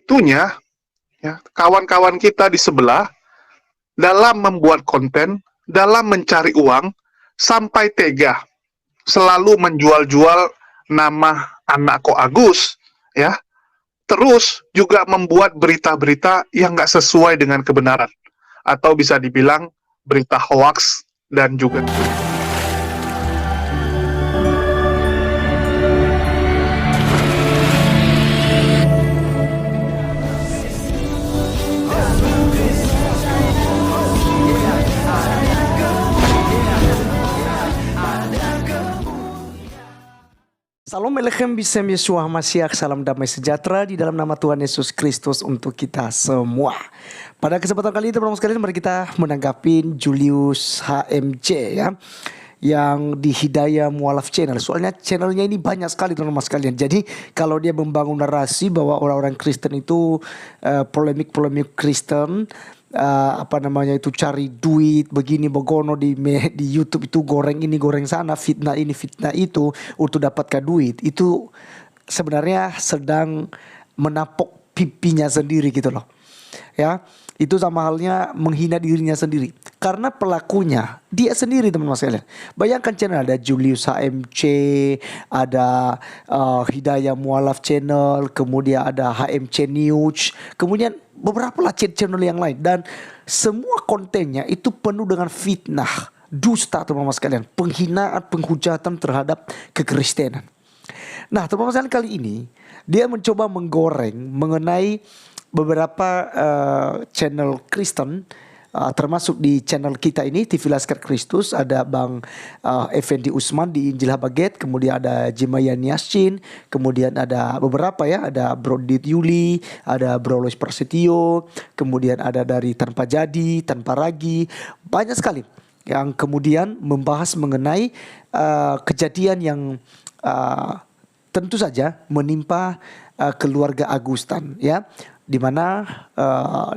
Sebegitunya, ya, kawan-kawan kita di sebelah dalam membuat konten, dalam mencari uang, sampai tega selalu menjual-jual nama anak Ko Agus, ya. Terus juga membuat berita-berita yang nggak sesuai dengan kebenaran, atau bisa dibilang berita hoax dan juga. Salam Elechem Bisem Yeshua Mashiach, salam damai sejahtera di dalam nama Tuhan Yesus Kristus untuk kita semua. Pada kesempatan kali ini teman-teman sekalian, mari kita menanggapi Julius HMJ ya, yang di Hidayah Mualaf Channel. Soalnya channelnya ini banyak sekali teman-teman sekalian. Jadi kalau dia membangun narasi bahwa orang-orang Kristen itu polemik-polemik Kristen, cari duit begini begono di YouTube itu, goreng ini goreng sana, fitnah ini fitnah itu untuk dapatkan duit, itu sebenarnya sedang menapok pipinya sendiri gitu loh ya. Itu sama halnya menghina dirinya sendiri, karena pelakunya dia sendiri teman-teman sekalian. Bayangkan channel ada Julius HMC, ada Hidayah Mualaf Channel, kemudian ada HMC News, kemudian beberapa lah channel yang lain, dan semua kontennya itu penuh dengan fitnah, dusta teman-teman sekalian, penghinaan, penghujatan terhadap kekristenan. Nah teman-teman sekalian, kali ini dia mencoba menggoreng mengenai beberapa channel Kristen, termasuk di channel kita ini TV Laskar Kristus. Ada Bang Effendi Usman di Injil Habaget, kemudian ada Jimayan Yassin, kemudian ada beberapa ya, ada Bro Dit Yuli, ada Bro Lois Prasetyo, kemudian ada dari Tanpa Jadi, Tanpa Ragi, banyak sekali yang kemudian membahas mengenai kejadian yang tentu saja menimpa keluarga Agustan ya, di mana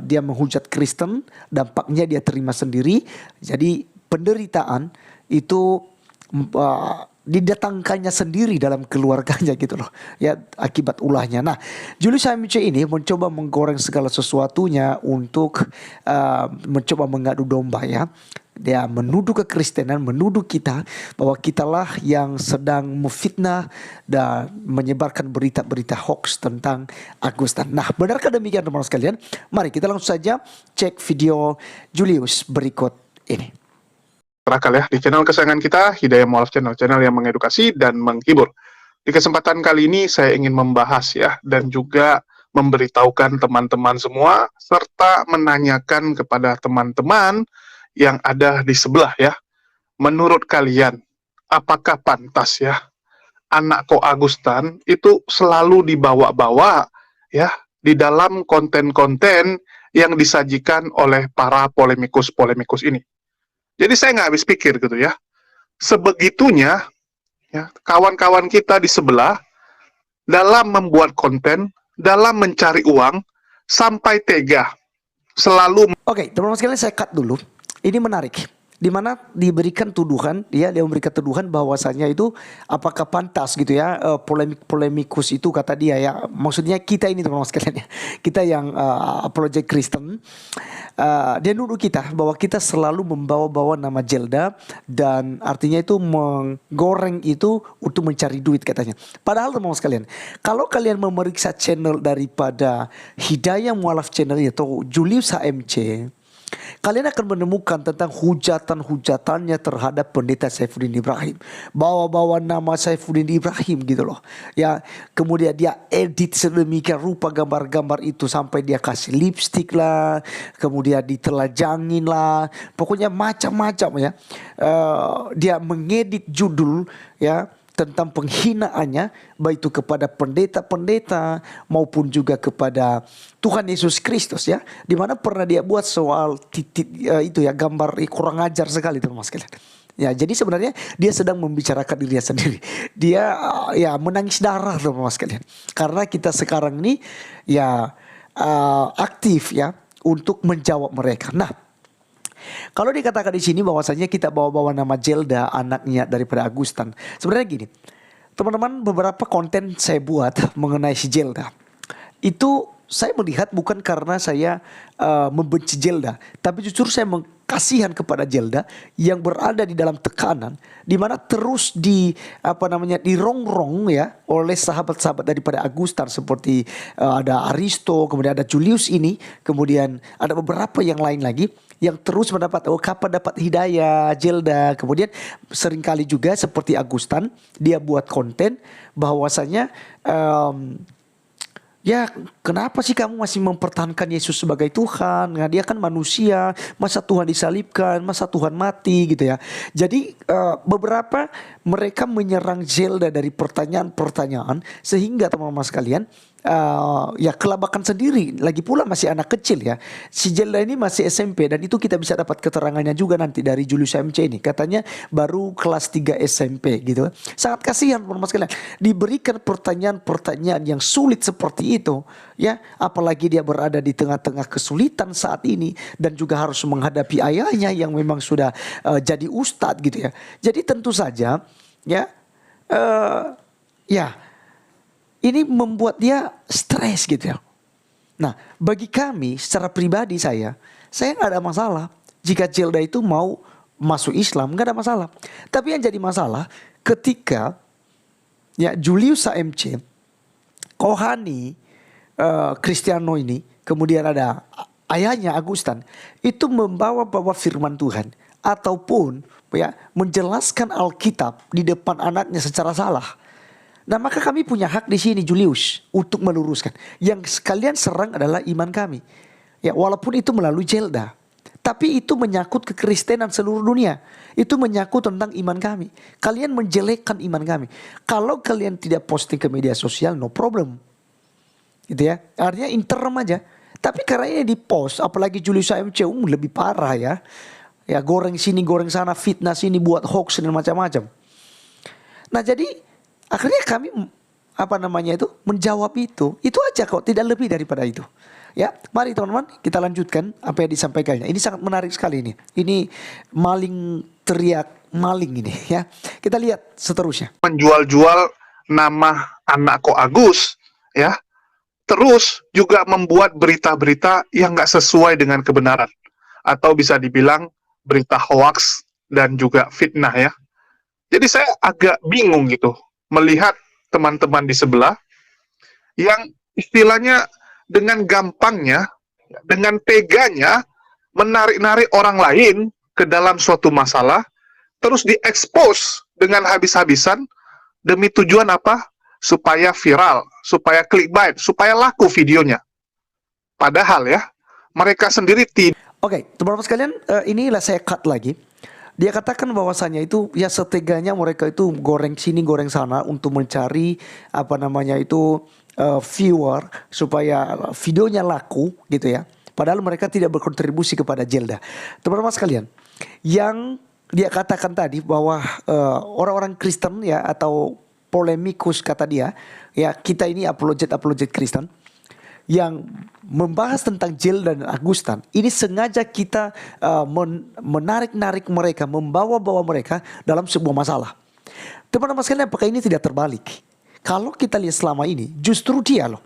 dia menghujat Kristen, dampaknya dia terima sendiri. Jadi penderitaan itu didatangkannya sendiri dalam keluarganya gitu loh ya, akibat ulahnya. Nah Julius HMC ini mencoba menggoreng segala sesuatunya untuk mencoba mengadu domba ya. Dia menuduh kekristenan, menuduh kita bahwa kitalah yang sedang memfitnah dan menyebarkan berita-berita hoax tentang Agustan. Nah benarkah demikian teman-teman sekalian? Mari kita langsung saja cek video Julius berikut ini. Terakal ya, di channel kesayangan kita, Hidayah Mualaf Channel, channel yang mengedukasi dan menghibur. Di kesempatan kali ini saya ingin membahas ya, dan juga memberitahukan teman-teman semua, serta menanyakan kepada teman-teman yang ada di sebelah ya, menurut kalian apakah pantas ya anak Ko Agustan itu selalu dibawa-bawa ya di dalam konten-konten yang disajikan oleh para polemikus-polemikus ini. Jadi saya nggak habis pikir gitu ya, sebegitunya ya kawan-kawan kita di sebelah dalam membuat konten, dalam mencari uang, sampai tega selalu. Oke, teman-teman sekalian, saya cut dulu. Ini menarik, di mana diberikan tuduhan, dia memberikan tuduhan bahwasanya itu apakah pantas gitu ya, polemikus itu kata dia ya, maksudnya kita ini teman-teman sekalian ya, kita yang Project Kristen, dia nuduh kita bahwa kita selalu membawa-bawa nama Zelda, dan artinya itu menggoreng itu untuk mencari duit katanya. Padahal teman-teman sekalian, kalau kalian memeriksa channel daripada Hidayah Mualaf Channel atau Julius HMC, kalian akan menemukan tentang hujatan-hujatannya terhadap pendeta Saifuddin Ibrahim. Bawa-bawa nama Saifuddin Ibrahim gitu loh ya. Kemudian dia edit sedemikian rupa gambar-gambar itu, sampai dia kasih lipstick lah, kemudian ditelajangin lah, pokoknya macam-macam ya. Dia mengedit judul ya tentang penghinaannya, baik itu kepada pendeta-pendeta maupun juga kepada Tuhan Yesus Kristus ya, dimana pernah dia buat soal titik itu ya, gambar kurang ajar sekali teman-teman sekalian. Ya, jadi sebenarnya dia sedang membicarakan dirinya sendiri. Dia ya menangis darah teman-teman sekalian, karena kita sekarang ini ya aktif ya untuk menjawab mereka. Nah, kalau dikatakan di sini bahwasanya kita bawa-bawa nama Zelda, anaknya daripada Agustan. Sebenarnya gini, teman-teman, beberapa konten saya buat mengenai si Zelda. itu saya melihat bukan karena saya membenci Zelda, tapi justru saya kasihan kepada Zelda yang berada di dalam tekanan, di mana terus dirongrong ya oleh sahabat-sahabat daripada Agustan seperti ada Aristo, kemudian ada Julius ini, kemudian ada beberapa yang lain lagi yang terus mendapat kapan dapat hidayah Zelda. Kemudian seringkali juga seperti Agustan, dia buat konten bahwasanya ya kenapa sih kamu masih mempertahankan Yesus sebagai Tuhan? Nah, dia kan manusia, masa Tuhan disalibkan, masa Tuhan mati gitu ya. Jadi beberapa mereka menyerang Zelda dari pertanyaan-pertanyaan sehingga teman-teman sekalian ya kelabakan sendiri. Lagi pula masih anak kecil ya. Si Zelda ini masih SMP dan itu kita bisa dapat keterangannya juga nanti dari Julius MC ini. Katanya baru kelas 3 SMP gitu. Sangat kasihan teman-teman sekalian. Diberikan pertanyaan-pertanyaan yang sulit seperti itu ya, apalagi dia berada di tengah-tengah kesulitan saat ini dan juga harus menghadapi ayahnya yang memang sudah jadi ustadz gitu ya. Jadi tentu saja ya ini membuat dia stres gitu ya. Nah, bagi kami secara pribadi saya nggak ada masalah jika Zelda itu mau masuk Islam, nggak ada masalah. Tapi yang jadi masalah ketika ya Julius AMC, Kohani, Cristiano ini, kemudian ada ayahnya Agustan, itu membawa firman Tuhan ataupun ya menjelaskan Alkitab di depan anaknya secara salah. Nah, maka kami punya hak di sini Julius untuk meluruskan. Yang sekalian serang adalah iman kami. Ya, walaupun itu melalui Zelda. Tapi itu menyangkut kekristenan seluruh dunia. Itu menyangkut tentang iman kami. Kalian menjelekkan iman kami. Kalau kalian tidak posting ke media sosial, no problem. Gitu ya. Artinya interim aja. Tapi karena ini di post, apalagi Julius AMC lebih parah ya. Ya, goreng sini, goreng sana, fitnah sini, buat hoax dan macam-macam. Nah, jadi akhirnya kami menjawab itu aja kok, tidak lebih daripada itu. Ya, mari teman-teman kita lanjutkan apa yang disampaikannya. Ini sangat menarik sekali ini. Ini maling teriak maling ini ya. Kita lihat seterusnya. Menjual-jual nama anak Ko Agus ya. Terus juga membuat berita-berita yang nggak sesuai dengan kebenaran. Atau bisa dibilang berita hoax dan juga fitnah ya. Jadi saya agak bingung gitu melihat teman-teman di sebelah yang istilahnya dengan gampangnya, dengan teganya menarik-narik orang lain ke dalam suatu masalah, terus diekspos dengan habis-habisan demi tujuan apa? Supaya viral, supaya clickbait, supaya laku videonya. Padahal ya, mereka sendiri tidak. Oke, teman-teman sekalian, inilah saya cut lagi. Dia katakan bahwasannya itu ya seteganya mereka itu goreng sini goreng sana untuk mencari viewer supaya videonya laku gitu ya. Padahal mereka tidak berkontribusi kepada Zelda. Teman-teman sekalian, yang dia katakan tadi bahwa orang-orang Kristen ya atau polemikus kata dia, ya kita ini apologet Kristen yang membahas tentang Zelda dan Agustan, ini sengaja kita menarik-narik mereka, membawa-bawa mereka dalam sebuah masalah. Teman-teman sekalian, apakah ini tidak terbalik? Kalau kita lihat selama ini, justru dia loh,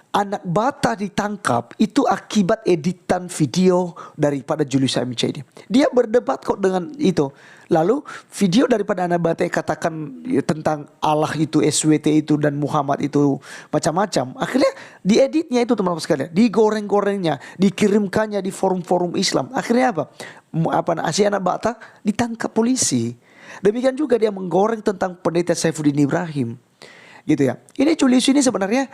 anak bata ditangkap itu akibat editan video daripada Julius AMC ini. Dia berdebat kok dengan itu. Lalu video daripada anak bata katakan tentang Allah itu, SWT itu dan Muhammad itu macam-macam. Akhirnya dieditnya itu teman-teman sekalian, digoreng-gorengnya, dikirimkannya di forum-forum Islam. Akhirnya apa? Si anak bata ditangkap polisi. Demikian juga dia menggoreng tentang pendeta Saifuddin Ibrahim. Gitu ya. Ini Julius ini sebenarnya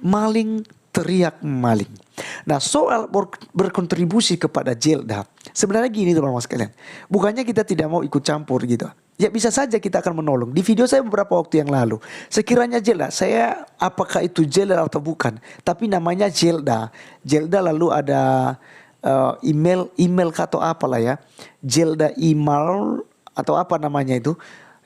maling teriak maling. Nah, soal berkontribusi kepada Zelda, sebenarnya gini teman-teman sekalian, bukannya kita tidak mau ikut campur gitu. Ya bisa saja kita akan menolong. Di video saya beberapa waktu yang lalu, sekiranya Zelda, saya apakah itu Zelda atau bukan, tapi namanya Zelda lalu ada email atau apalah ya, Zelda email atau apa namanya itu.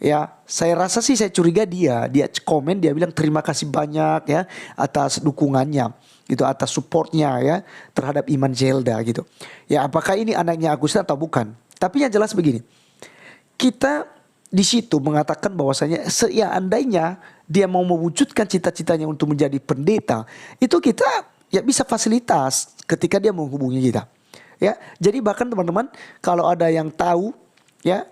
Ya, saya rasa sih saya curiga dia komen, dia bilang terima kasih banyak ya atas dukungannya gitu, atas supportnya ya terhadap iman Zelda gitu. Ya, apakah ini anaknya Agustan atau bukan? Tapi yang jelas begini, kita di situ mengatakan bahwasanya seandainya dia mau mewujudkan cita-citanya untuk menjadi pendeta, itu kita ya bisa fasilitas ketika dia menghubungi kita. Ya, jadi bahkan teman-teman kalau ada yang tahu ya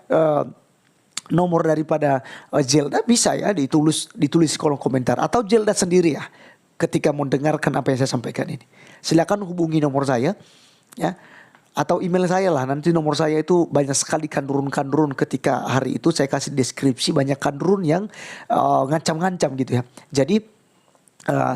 nomor daripada Zelda bisa ya ditulis di kolom komentar atau Zelda sendiri ya ketika mendengarkan apa yang saya sampaikan ini. Silakan hubungi nomor saya ya atau email saya lah. Nanti nomor saya itu banyak sekali kandurun-kandurun ketika hari itu saya kasih deskripsi banyak kandurun yang ngancam-ngancam gitu ya. Jadi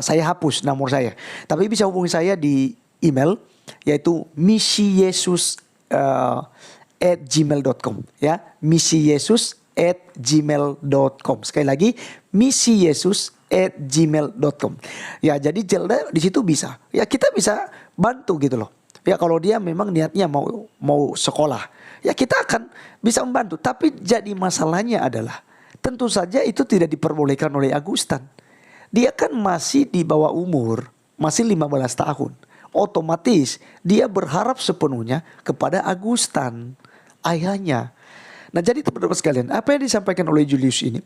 saya hapus nomor saya. Tapi bisa hubungi saya di email yaitu misiyesus@gmail.com ya. misiyesus@gmail.com. Sekali lagi misiyesus@gmail.com. Ya, jadi Zelda di situ bisa. Ya kita bisa bantu gitu loh. Ya kalau dia memang niatnya mau sekolah, ya kita akan bisa membantu. Tapi jadi masalahnya adalah tentu saja itu tidak diperbolehkan oleh Agustan. Dia kan masih di bawah umur, masih 15 tahun. Otomatis dia berharap sepenuhnya kepada Agustan, ayahnya. Nah jadi teman-teman sekalian, apa yang disampaikan oleh Julius ini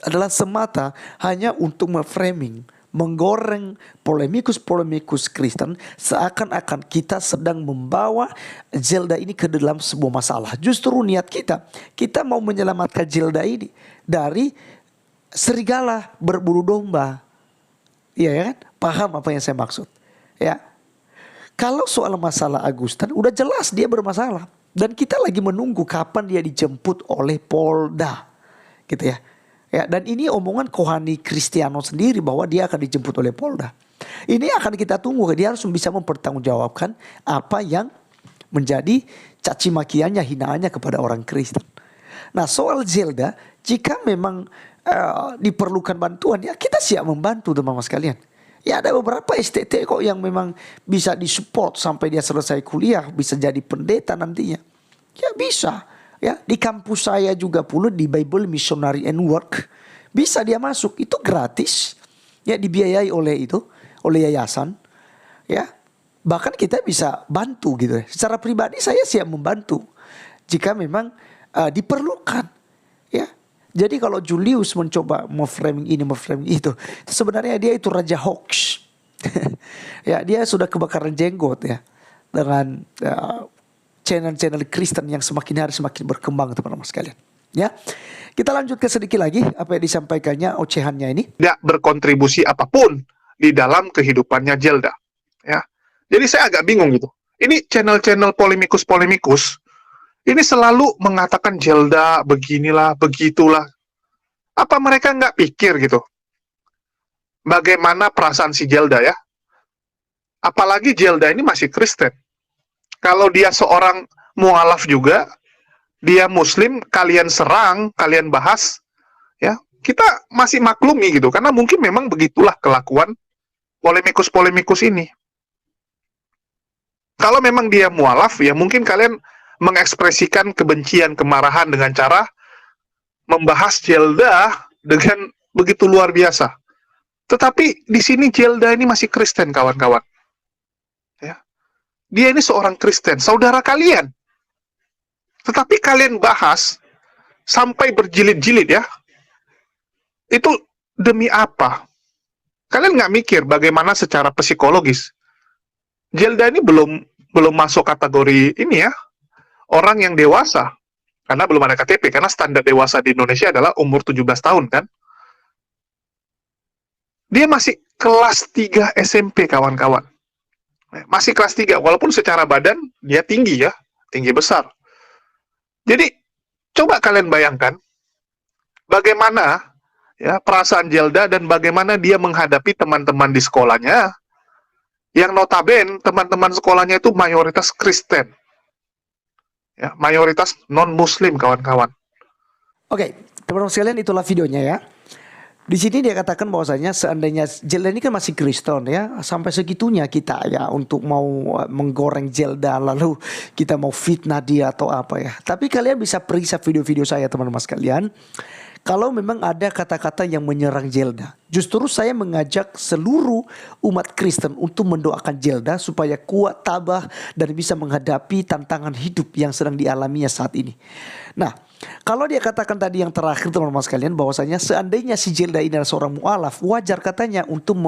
adalah semata hanya untuk memframing, menggoreng polemikus-polemikus Kristen seakan-akan kita sedang membawa Zelda ini ke dalam sebuah masalah. Justru niat kita mau menyelamatkan Zelda ini dari serigala berburu domba. Iya ya kan? Paham apa yang saya maksud? Ya. Kalau soal masalah Agustan udah jelas dia bermasalah dan kita lagi menunggu kapan dia dijemput oleh Polda. Gitu ya. Ya, dan ini omongan Kohani Kristiano sendiri bahwa dia akan dijemput oleh Polda. Ini akan kita tunggu, dia harus bisa mempertanggungjawabkan apa yang menjadi caci makiannya, hinaannya kepada orang Kristen. Nah soal Zelda, jika memang diperlukan bantuan, ya kita siap membantu teman-teman sekalian. Ya ada beberapa STT kok yang memang bisa disupport sampai dia selesai kuliah, bisa jadi pendeta nantinya. Ya bisa. Ya, di kampus saya juga pula di Bible Missionary and Work bisa dia masuk, itu gratis. Ya dibiayai oleh yayasan. Ya. Bahkan kita bisa bantu gitu. Secara pribadi saya siap membantu jika memang diperlukan. Ya. Jadi kalau Julius mencoba memframing ini, memframing itu, sebenarnya dia itu raja hoax. Ya, dia sudah kebakaran jenggot ya dengan channel-channel Kristen yang semakin hari semakin berkembang teman-teman sekalian. Ya, kita lanjutkan sedikit lagi apa yang disampaikannya ocehannya ini. Tidak berkontribusi apapun di dalam kehidupannya Zelda. Ya, jadi saya agak bingung gitu. Ini channel-channel polemikus ini selalu mengatakan Zelda beginilah, begitulah. Apa mereka nggak pikir gitu? Bagaimana perasaan si Zelda ya? Apalagi Zelda ini masih Kristen. Kalau dia seorang mualaf juga, dia Muslim, kalian serang, kalian bahas, ya kita masih maklumi gitu, karena mungkin memang begitulah kelakuan polemikus-polemikus ini. Kalau memang dia mualaf, ya mungkin kalian mengekspresikan kebencian, kemarahan dengan cara membahas Zelda dengan begitu luar biasa. Tetapi di sini Zelda ini masih Kristen, kawan-kawan. Ya. Dia ini seorang Kristen, saudara kalian. Tetapi kalian bahas sampai berjilid-jilid ya. Itu demi apa? Kalian nggak mikir bagaimana secara psikologis. Zelda ini belum masuk kategori ini ya. Orang yang dewasa. Karena belum ada KTP. Karena standar dewasa di Indonesia adalah umur 17 tahun kan. Dia masih kelas 3 SMP kawan-kawan. Masih kelas 3. Walaupun secara badan dia tinggi ya. Tinggi besar. Jadi coba kalian bayangkan. Bagaimana ya perasaan Zelda dan bagaimana dia menghadapi teman-teman di sekolahnya. Yang notabene teman-teman sekolahnya itu mayoritas Kristen. Ya, mayoritas non-Muslim kawan-kawan. Oke, teman-teman sekalian itulah videonya ya. Di sini dia katakan bahwasanya seandainya Zelda ini kan masih Kristen ya, sampai segitunya kita ya untuk mau menggoreng Zelda lalu kita mau fitnah dia atau apa ya. Tapi kalian bisa periksa video-video saya teman-teman sekalian. kalau memang ada kata-kata yang menyerang Zelda, justru saya mengajak seluruh umat Kristen untuk mendoakan Zelda supaya kuat, tabah, dan bisa menghadapi tantangan hidup yang sedang dialaminya saat ini. Nah, kalau dia katakan tadi yang terakhir teman-teman sekalian, bahwasanya seandainya si Zelda ini adalah seorang mualaf, wajar katanya untuk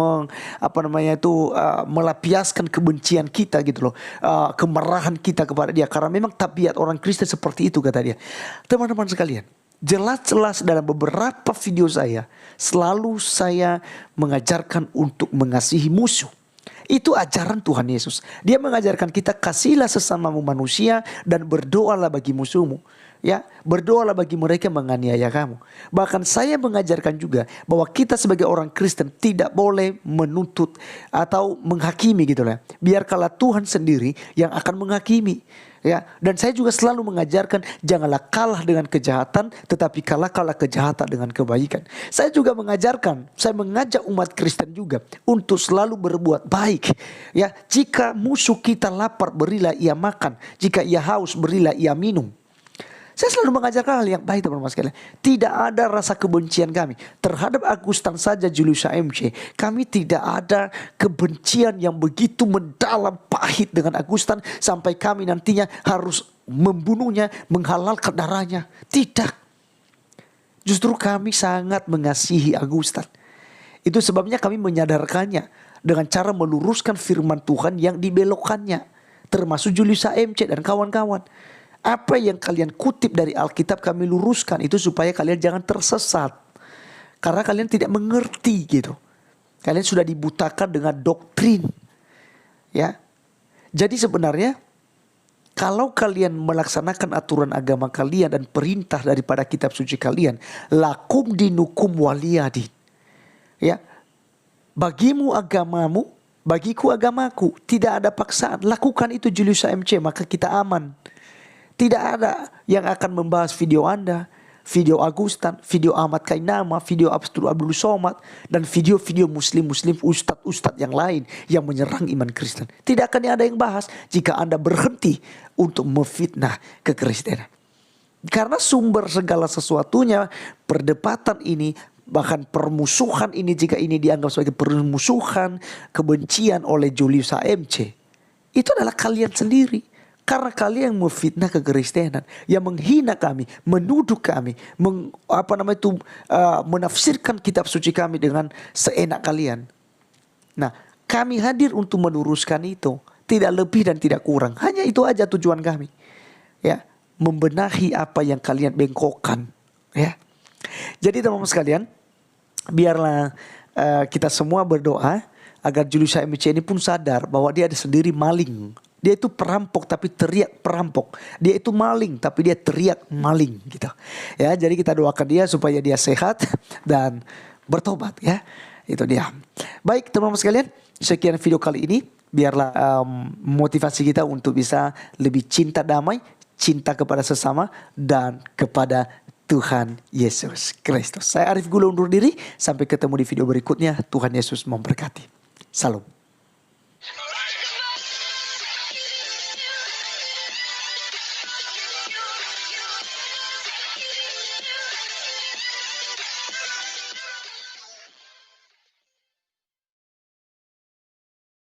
melampiaskan kebencian kita gitu loh, kemarahan kita kepada dia, karena memang tabiat orang Kristen seperti itu kata dia. Teman-teman sekalian, jelas-jelas dalam beberapa video saya selalu saya mengajarkan untuk mengasihi musuh. Itu ajaran Tuhan Yesus. Dia mengajarkan kita kasihilah sesamamu manusia dan berdoalah bagi musuhmu. Ya, berdoalah bagi mereka yang menganiaya kamu. Bahkan saya mengajarkan juga bahwa kita sebagai orang Kristen tidak boleh menuntut atau menghakimi gitu lah. Biarkanlah Tuhan sendiri yang akan menghakimi. Ya, dan saya juga selalu mengajarkan janganlah kalah dengan kejahatan, tetapi kalahkanlah kejahatan dengan kebaikan. Saya juga mengajarkan, saya mengajak umat Kristen juga untuk selalu berbuat baik. Ya, jika musuh kita lapar, berilah ia makan. Jika ia haus, berilah ia minum. Saya selalu mengajarkan hal yang baik teman-teman sekalian. Tidak ada rasa kebencian kami terhadap Agustan saja Julius AMC. Kami tidak ada kebencian yang begitu mendalam pahit dengan Agustan sampai kami nantinya harus membunuhnya, menghalalkan darahnya. Tidak. Justru kami sangat mengasihi Agustan. Itu sebabnya kami menyadarkannya dengan cara meluruskan firman Tuhan yang dibelokkannya. Termasuk Julius AMC dan kawan-kawan. Apa yang kalian kutip dari Alkitab kami luruskan itu supaya kalian jangan tersesat. Karena kalian tidak mengerti gitu. Kalian sudah dibutakan dengan doktrin. Ya. Jadi sebenarnya kalau kalian melaksanakan aturan agama kalian dan perintah daripada kitab suci kalian, lakum dinukum waliyadin. Ya. Bagimu agamamu, bagiku agamaku. Tidak ada paksaan. Lakukan itu Julius AMC, maka kita aman. Tidak ada yang akan membahas video Anda, video Agustan, video Ahmad Kainama, video Abdul Somad, dan video-video muslim-muslim ustadz-ustadz yang lain yang menyerang iman Kristen. Tidak akan ada yang bahas jika Anda berhenti untuk memfitnah kekristenan. Karena sumber segala sesuatunya, perdebatan ini, bahkan permusuhan ini, jika ini dianggap sebagai permusuhan, kebencian oleh Julius AMC, itu adalah kalian sendiri. Karena kalian yang memfitnah kekristenan, yang menghina kami, menuduh kami, menafsirkan kitab suci kami dengan seenak kalian. Nah, kami hadir untuk meluruskan itu, tidak lebih dan tidak kurang. Hanya itu aja tujuan kami. Ya, membenahi apa yang kalian bengkokkan. Ya. Jadi teman-teman sekalian, biarlah kita semua berdoa agar Julius AMC ini pun sadar bahwa dia ada sendiri maling. Dia itu perampok tapi teriak perampok. Dia itu maling tapi dia teriak maling gitu. Ya, jadi kita doakan dia supaya dia sehat dan bertobat ya. Itu dia. Baik teman-teman sekalian, sekian video kali ini. Biarlah motivasi kita untuk bisa lebih cinta damai, cinta kepada sesama dan kepada Tuhan Yesus Kristus. Saya Arif Gula undur diri. Sampai ketemu di video berikutnya. Tuhan Yesus memberkati. Salam.